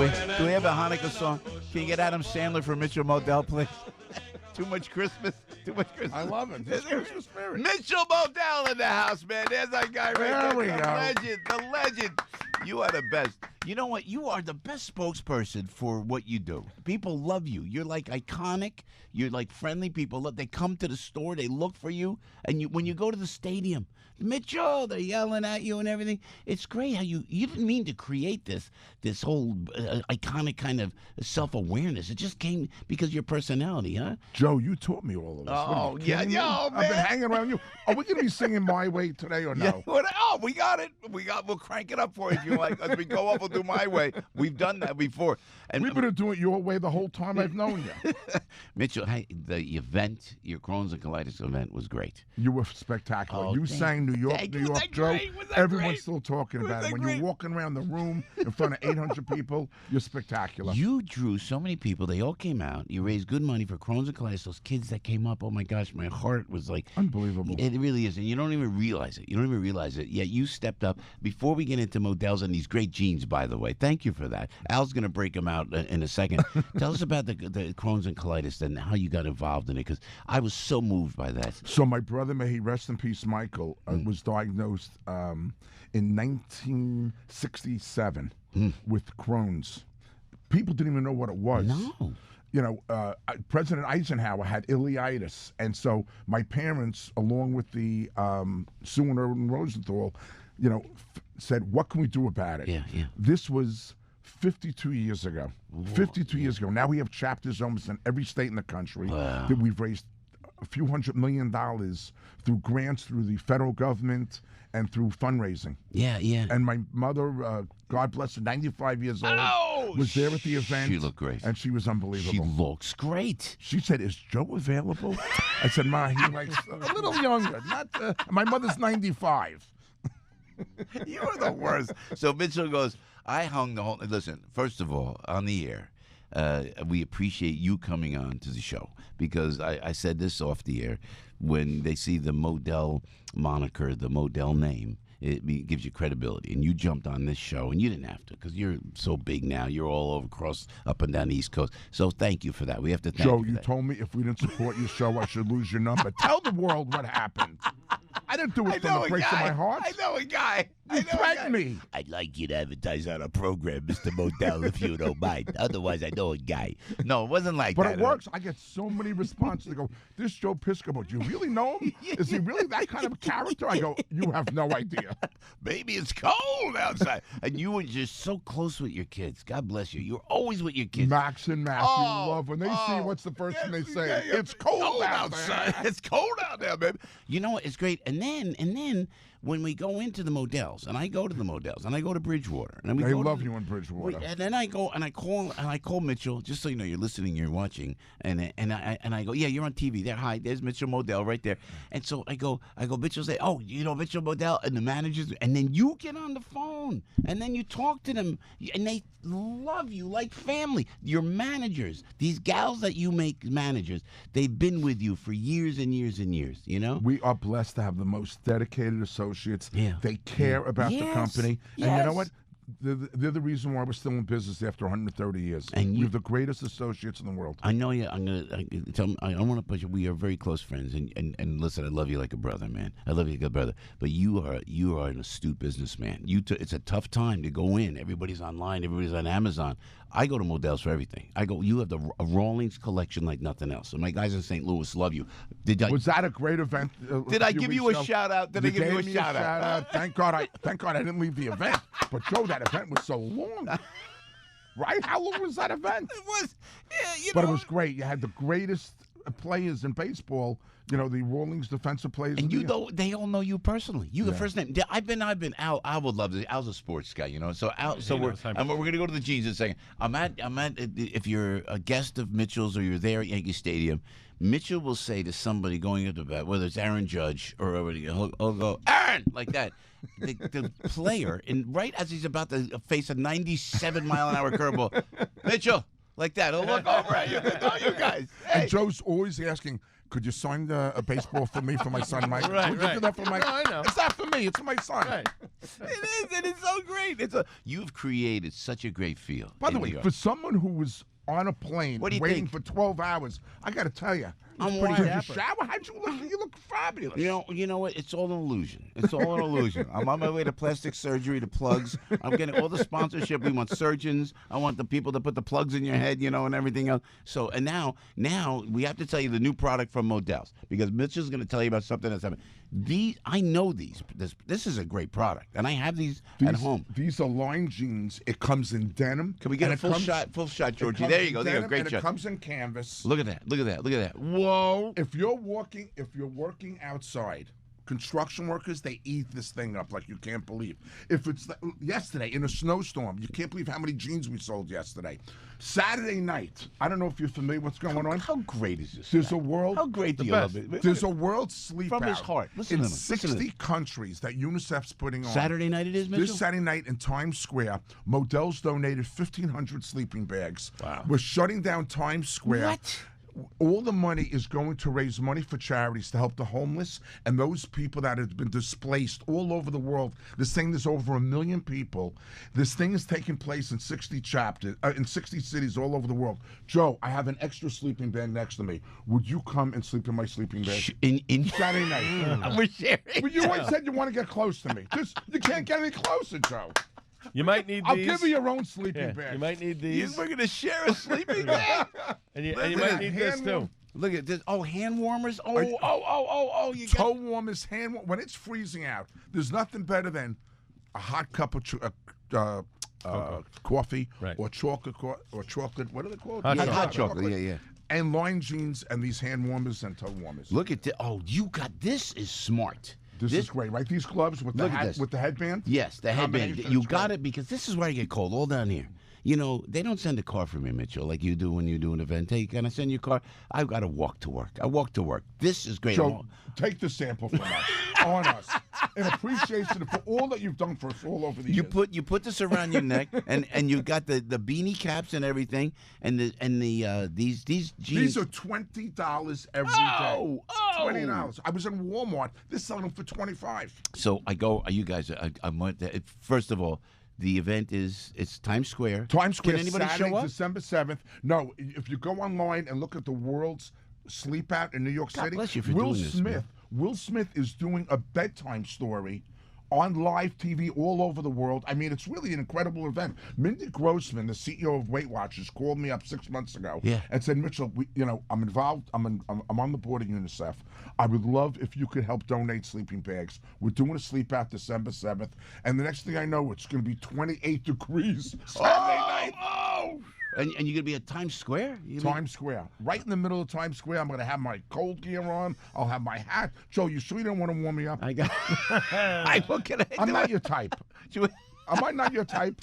Do we have a Hanukkah song? Can you get Adam Sandler for Mitchell Modell, please? Too much Christmas. Too much Christmas. I love it. It's Christmas spirit. Mitchell Modell in the house, man. There's our guy right there. There we The go. legend. The legend. You are the best. You know what? You are the best spokesperson for what you do. People love you. You're like iconic. You're like friendly. People look. They come to the store. They look for you. And when you go to the stadium, Mitchell, they're yelling at you and everything. It's great how you didn't mean to create this whole iconic kind of self-awareness. It just came because of your personality, huh? Joe, you taught me all of this. Oh, yeah, man. yo, I've been man. hanging around you. Are we going to be singing My Way today or no? Yeah. Oh, we got it. We'll crank it up for you if you like. As we go up, we'll do My Way. We've done that before. And We've been doing it your way the whole time I've known you. Mitchell, hey, the event, your Crohn's and colitis event was great. You were spectacular. Oh, you sang New York, thank New you. Was York, that Joe. great? Was that Everyone's great? still talking Was about that it. When great? you're walking around the room in front of 800 people, you're spectacular. You drew so many people. They all came out. You raised good money for Crohn's and colitis. Those kids that came up, oh, my gosh, my heart was like... Unbelievable. It really is. And you don't even realize it. You don't even realize it. Yet you stepped up. Before we get into Modell's and these great jeans, by the way, thank you for that. Al's going to break them out in a second. Tell us about the Crohn's and colitis and how you got involved in it, because I was so moved by that. So my brother, may he rest in peace, Michael, was diagnosed in 1967 with Crohn's. People didn't even know what it was. No. You know, President Eisenhower had ileitis, and so my parents, along with the Sue and Irwin Rosenthal, you know, said, "What can we do about it?" Yeah, yeah. This was 52 years ago. 52 years ago. Now we have chapters almost in every state in the country that we've raised a few $100 million through grants through the federal government and through fundraising. Yeah, yeah. And my mother, God bless her, 95 years old, was there at the event. She looked great. And she was unbelievable. She looks great. She said, "Is Joe available?" I said, "Ma, he likes a little younger. Not. My mother's 95. You are the worst. So Mitchell goes, I hung the whole... Listen, first of all, on the air, we appreciate you coming on to the show, because I said this off the air. When they see the Modell moniker, the Modell name, it gives you credibility. And you jumped on this show, and you didn't have to, because you're so big now. You're all over, across, up and down the East Coast. So thank you for that. We have to thank Joe, you for you that. told me if we didn't support your show, I should lose your number. Tell the world what happened. I didn't do it from the place of my heart. I know a guy. You threatened me. I'd like you to advertise on a program, Mr. Modell, if you don't mind. Otherwise, I know a guy. No, it wasn't like But that. it works. I get so many responses. They go, "This Joe Piscopo, do you really know him? Is he really that kind of a character?" I go, "You have no idea." Baby, it's cold outside. And you were just so close with your kids. God bless you. You're always with your kids. Max and Matthew Oh, love when they see what's the first thing they say. Yeah, It's cold outside. It's cold out there, baby. You know what? It's great. And then when we go into the Modells, and I go to the Modells, and I go to Bridgewater, and we They go to love the- you in Bridgewater. And then I go and I call Mitchell, just so you know, you're listening, you're watching, and I go, yeah, you're on TV there. Hi, there's Mitchell Modell right there. And so I go, Mitchell say, "Oh, you know Mitchell Modell," and the managers, and then you get on the phone, and then you talk to them, and they love you like family. Your managers, these gals that you make managers, they've been with you for years and years and years. You know. We are blessed to have the most dedicated associates. Yeah. They care about the Yes. company. And you know Yes. what? They're the reason why we're still in business after 130 years. And we have the greatest associates in the world. I know you. I don't want to push you. We are very close friends, and listen, I love you like a brother, man. I love you like a brother. But you are an astute businessman. It's a tough time to go in. Everybody's online. Everybody's on Amazon. I go to Modell's for everything. You have a Rawlings collection like nothing else. And my guys in St. Louis love you. Was that a great event? Did I give you a shout out? Did I give you a shout out? Thank God I didn't leave the event. But Joe, that event was so long. Right? How long was that event? It was, yeah, But it was great. You had the greatest players in baseball. You know, the Rawlings defensive players. And they all know you personally. You the first name. I've been Al. I would love this. Al's a sports guy, you know. So Al. So we're gonna go to the jeans in a second. I'm at. If you're a guest of Mitchell's or you're there at Yankee Stadium, Mitchell will say to somebody going into bat, whether it's Aaron Judge or already, he'll go Aaron like that. The player, and right as he's about to face a 97-mile-an-hour curveball, Mitchell. like that. He'll look over at you. No, you guys. Hey. And Joe's always asking, could you sign a baseball for me for my son Mike? Right, Would you do that for Mike? No, I know. It's not for me. It's for my son. Right. It is, and it's so great. You've created such a great feel. By the in way, New York. for someone who was on a plane What do you waiting think? for 12 hours, I got to tell you, I'm did wired you up. shower? How'd you look? You look fabulous. You know what? It's all an illusion. It's all an illusion. I'm on my way to plastic surgery, to plugs. I'm getting all the sponsorship. We want surgeons. I want the people to put the plugs in your head, and everything else. So, and now we have to tell you the new product from Modell's, because Mitchell's going to tell you about something that's happening. I know these. This is a great product, and I have these at home. These are line jeans. It comes in denim. Can we get and a it full comes- shot, it Georgie? comes There in you go. There you go. denim, Great and shot. it comes in canvas. Look at that. Look at that. Look at that. Whoa. If you're working outside, construction workers, they eat this thing up like you can't believe. If it's yesterday in a snowstorm, you can't believe how many jeans we sold yesterday. Saturday night, I don't know if you're familiar with what's going on. How great is this? There's a world. How great do you love it? There's a world sleep From out his heart. Listen in to him. Listen to 60 countries that UNICEF's putting on. Saturday night it is, Mitchell? This Saturday night in Times Square, Modell's donated 1,500 sleeping bags. Wow. We're shutting down Times Square. What? All the money is going to raise money for charities to help the homeless and those people that have been displaced all over the world. This thing is over 1 million people. This thing is taking place in 60 chapters, in 60 cities all over the world. Joe, I have an extra sleeping bag next to me. Would you come and sleep in my sleeping bag? In Saturday night. We're sharing. But you always said you want to get close to me. You can't get any closer, Joe. You might need I'll these. give you your own sleeping Yeah, bag. you might need these. We're gonna share a sleeping bag. And you Listen, might need this hand too. warm- Look at this. Oh, hand warmers. Oh, Are you- you Toe got. warmers, hand warm. When it's freezing out, there's nothing better than a hot cup of coffee Right. or chocolate. What are they called? Hot Yeah, chocolate. hot chocolate. Yeah. And line jeans and these hand warmers and toe warmers. Look at this. Oh, you got this. Is smart. This is great, right? These gloves with the Look at hat, this. with the headband. Yes, the headband. Combination, You it's got great. it, because this is where I get cold, all down here. They don't send a car for me, Mitchell, like you do when you do an event. Hey, can I send you a car? I've got to walk to work. I walk to work. This is great. Joe, take the sample from us, on us, in appreciation for all that you've done for us all over the You years. you put this around your neck, and you got the beanie caps and everything, and these jeans. These are $20 every day. Oh! $20. I was in Walmart. They're selling them for $25. So I go. You guys? I went. First of all, the event it's Times Square. Times Square, Can anybody Saturday, show up? December 7th. No, if you go online and look at the world's sleep out in New York God City, bless you for Will doing this, Smith, man. Will Smith is doing a bedtime story on live TV all over the world. I mean, it's really an incredible event. Mindy Grossman, the CEO of Weight Watchers, called me up 6 months ago and said, Mitchell, I'm involved. I'm on the board of UNICEF. I would love if you could help donate sleeping bags. We're doing a sleep out December 7th. And the next thing I know, it's going to be 28 degrees Saturday night. Oh! And you're gonna be at Times Square? Times Square. Right in the middle of Times Square. I'm going to have my cold gear on. I'll have my hat. Joe, you sure you don't want to warm me up? I got. What can I do? I'm not your type. Am I not your type?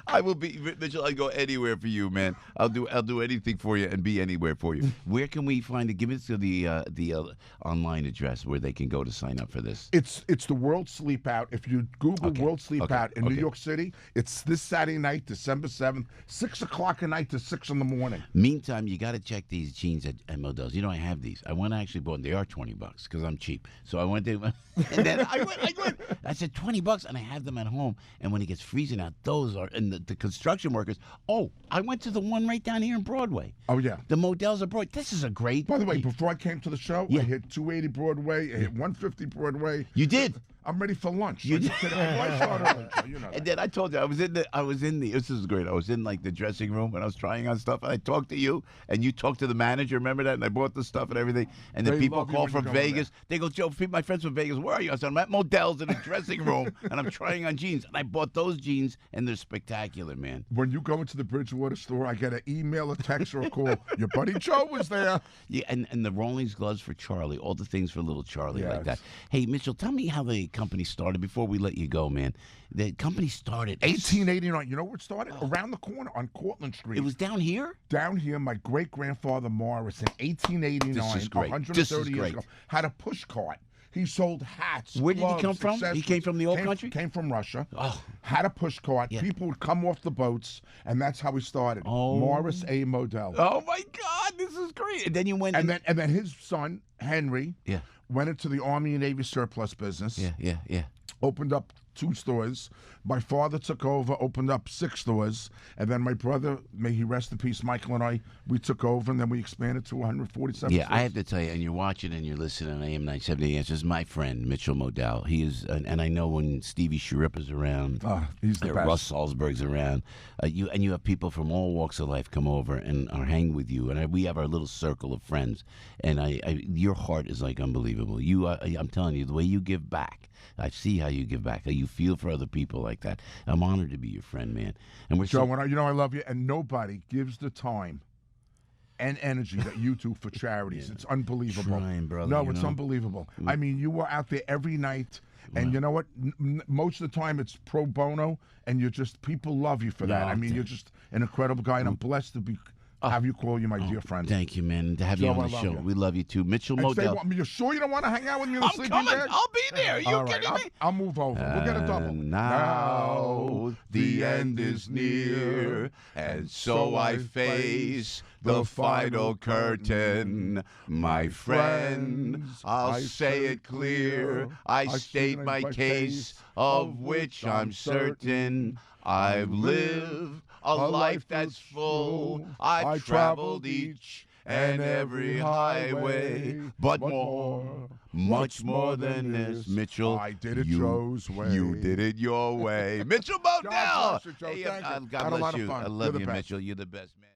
I will be, Mitchell. I go anywhere for you, man. I'll do anything for you and be anywhere for you. Where can we find it? Give us the online address where they can go to sign up for this. It's the World Sleep Out. If you Google World Sleep Out in New okay. York City, it's this Saturday night, December 7th, 6 o'clock at night to 6 in the morning. Meantime, you got to check these jeans at Modell's. I have these. I went and actually bought them. They are $20 because I'm cheap. So I went there, and then I went. I said $20, and I have them at home. And when it gets freezing out, those are, and the construction workers. Oh, I went to the one right down here in Broadway. Oh, yeah. The Modell's of Broadway. This is a great. By the way, before I came to the show, Yeah. I hit 280 Broadway, I hit 150 Broadway. You did. I'm ready for lunch. You Are did. kidding? I start early, Joe, you know that. And then I told you I was in the. This is great. I was in like the dressing room and I was trying on stuff. And I talked to you and you talked to the manager. Remember that? And I bought the stuff and everything. And the They people love you call when from you go in Vegas. They go, Joe, my friends from Vegas. Where are you? I said, I'm at Modell's in the dressing room and I'm trying on jeans. And I bought those jeans and they're spectacular, man. When you go into the Bridgewater store, I get an email, a text, or a call. Your buddy Joe was there. Yeah, and the Rawlings gloves for Charlie. All the things for little Charlie like that. Yes. Hey, Mitchell, tell me how the company started before we let you go, man. The company started 1889. You know where it started? Around the corner on Cortlandt Street. It was down here? Down here, my great-grandfather Morris in 1889, This is great. 130 This is years great. ago, had a push cart. He sold hats. Where did he gloves, come from? He accessories. came from the old country? Came from Russia. Oh. Had a push cart. Yeah. People would come off the boats, and that's how he started. Oh. Morris A. Modell. Oh my God, this is great. And then you went. And then his son Henry Yeah. went into the Army and Navy surplus business. Yeah. Opened up 2 stores. My father took over, opened up 6 stores, and then my brother, may he rest in peace, Michael and I, we took over, and then we expanded to 147 Yeah, stores. I have to tell you, and you're watching and you're listening on AM 970 Answers. My friend Mitchell Modell, he is, and I know when Stevie Sharippa's around, He's the best. Russ Salzberg's around, you have people from all walks of life come over and are hang with you, and we have our little circle of friends, and your heart is like unbelievable. I'm telling you, the way you give back. I see how you give back, how you feel for other people like that. I'm honored to be your friend, man. And we're Joe, so, when I love you, and nobody gives the time and energy that you do for charities. It's unbelievable. Trying, brother, no, you it's know? unbelievable. I mean, you were out there every night, and you know what? Most of the time, it's pro bono, and people love you for that. No, I mean, you're just an incredible guy, and I'm blessed to have you call you my dear friend. Thank you, man. And to have you Joe, on I the love show. you. We love you too. Mitchell And say, Modell. you're sure you don't want to hang out with me in the I'm sleeping coming. bag? I'll be there. Are you All right, kidding me? I'll move over. We'll get a double. And now the end is near, and so I face the final curtain. My friends, I'll say it clear. I state my case, of which I'm certain. I've lived a life that's full. I've traveled each and every highway, but more, much more than this, Mitchell. I did it Joe's way. You did it your way, Mitchell Modell. God bless you, Joe. Thank you. God Had a bless lot of you. fun. I You're love the you, best. Mitchell. You're the best man.